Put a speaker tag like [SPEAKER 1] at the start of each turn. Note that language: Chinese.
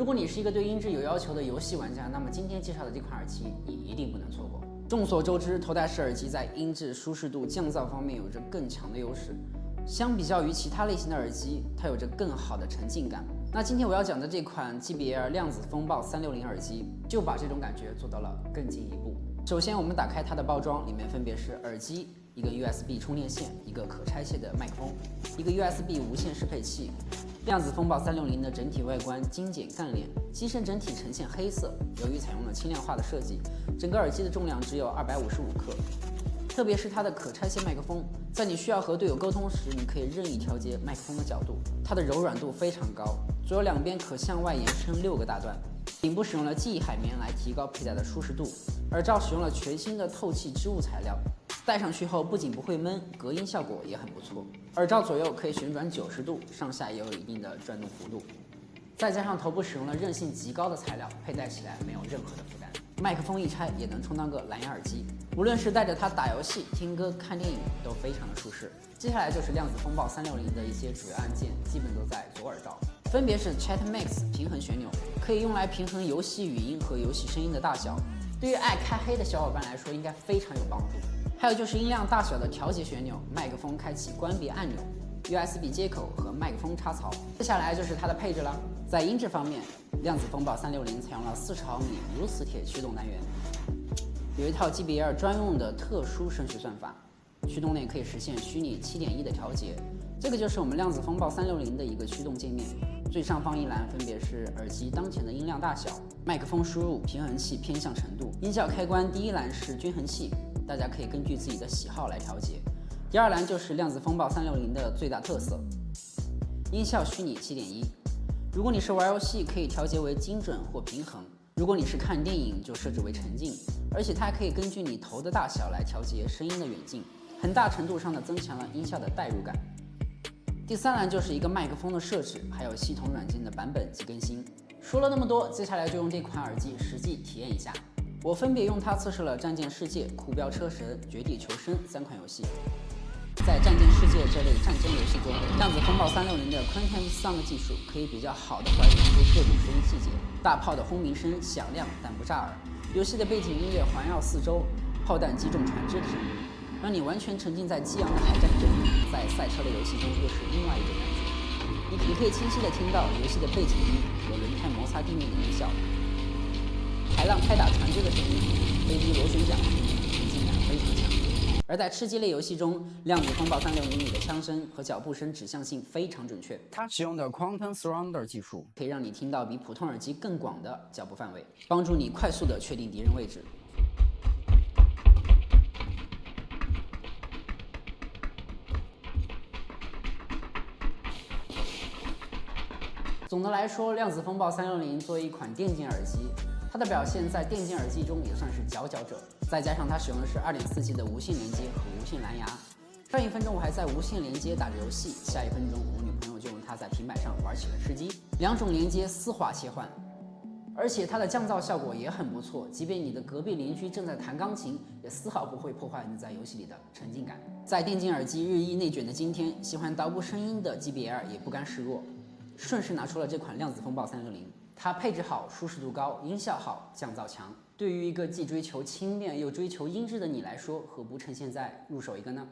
[SPEAKER 1] 如果你是一个对音质有要求的游戏玩家，那么今天介绍的这款耳机你一定不能错过。众所周知，头戴式耳机在音质、舒适度、降噪方面有着更强的优势。相比较于其他类型的耳机，它有着更好的沉浸感。那今天我要讲的这款 JBL 量子风暴360耳机，就把这种感觉做到了更进一步。首先，我们打开它的包装，里面分别是耳机、一个 USB 充电线、一个可拆卸的麦克风、一个 USB 无线适配器。量子风暴360的整体外观精简干练，机身整体呈现黑色。由于采用了轻量化的设计，整个耳机的重量只有255克。特别是它的可拆卸麦克风，在你需要和队友沟通时，你可以任意调节麦克风的角度。它的柔软度非常高，左右两边可向外延伸6个大段。顶部使用了记忆海绵来提高佩戴的舒适度，耳罩使用了全新的透气织物材料，戴上去后不仅不会闷，隔音效果也很不错。耳罩左右可以旋转90度，上下也有一定的转动幅度。再加上头部使用了韧性极高的材料，佩戴起来没有任何的负担。麦克风一拆也能充当个蓝牙耳机，无论是带着它打游戏、听歌、看电影都非常的舒适。接下来就是量子风暴360的一些主要按键，基本都在左耳罩，分别是 Chat Max 平衡旋钮，可以用来平衡游戏语音和游戏声音的大小，对于爱开黑的小伙伴来说应该非常有帮助。还有就是音量大小的调节旋钮，麦克风开启关闭按钮。USB 接口和麦克风插槽。接下来就是它的配置了。在音质方面，量子风暴360采用了40毫米铀磁铁驱动单元，有一套 JBL 专用的特殊声学算法，驱动内可以实现虚拟7.1的调节。这个就是我们量子风暴360的一个驱动界面。最上方一栏分别是耳机当前的音量大小、麦克风输入、平衡器偏向程度。音效开关第一栏是均衡器，大家可以根据自己的喜好来调节。第二栏就是量子风暴360的最大特色，音效虚拟7.1。如果你是玩游戏，可以调节为精准或平衡；如果你是看电影，就设置为沉浸。而且它还可以根据你头的大小来调节声音的远近，很大程度上的增强了音效的代入感。第三栏就是一个麦克风的设置，还有系统软件的版本及更新。说了那么多，接下来就用这款耳机实际体验一下。我分别用它测试了《战舰世界》、酷飙车神、绝地求生3款游戏。在《战舰世界》这类战争游戏中，量子风暴360的 Quantum Sound 技术可以比较好的还原出各种声音细节，大炮的轰鸣声响亮但不炸耳，游戏的背景音乐环绕四周，炮弹击中船只的声音，让你完全沉浸在激昂的海战中。在赛车类游戏中又是另外一种感觉，你可以清晰地听到游戏的背景音和轮胎摩擦地面的音效，海浪拍打船只的声音，飞机螺旋桨的声音，沉浸感非常强。而在吃鸡类游戏中，量子风暴360里的枪声和脚步声指向性非常准确。它使用的 Quantum Surrounder 技术可以让你听到比普通耳机更广的脚步范围，帮助你快速地确定敌人位置。总的来说，量子风暴360作为一款电竞耳机，它的表现在电竞耳机中也算是佼佼者。再加上它使用的是2.4G 的无线连接和无线蓝牙。上1分钟我还在无线连接打着游戏，下1分钟我女朋友就用它在平板上玩起了吃鸡，2种连接丝滑切换。而且它的降噪效果也很不错，即便你的隔壁邻居正在弹钢琴，也丝毫不会破坏你在游戏里的沉浸感。在电竞耳机日益内卷的今天，喜欢捣鼓声音的 JBL 也不甘示弱，顺势拿出了这款量子风暴360。它配置好，舒适度高，音效好，降噪强。对于一个既追求轻便又追求音质的你来说，何不趁现在入手一个呢？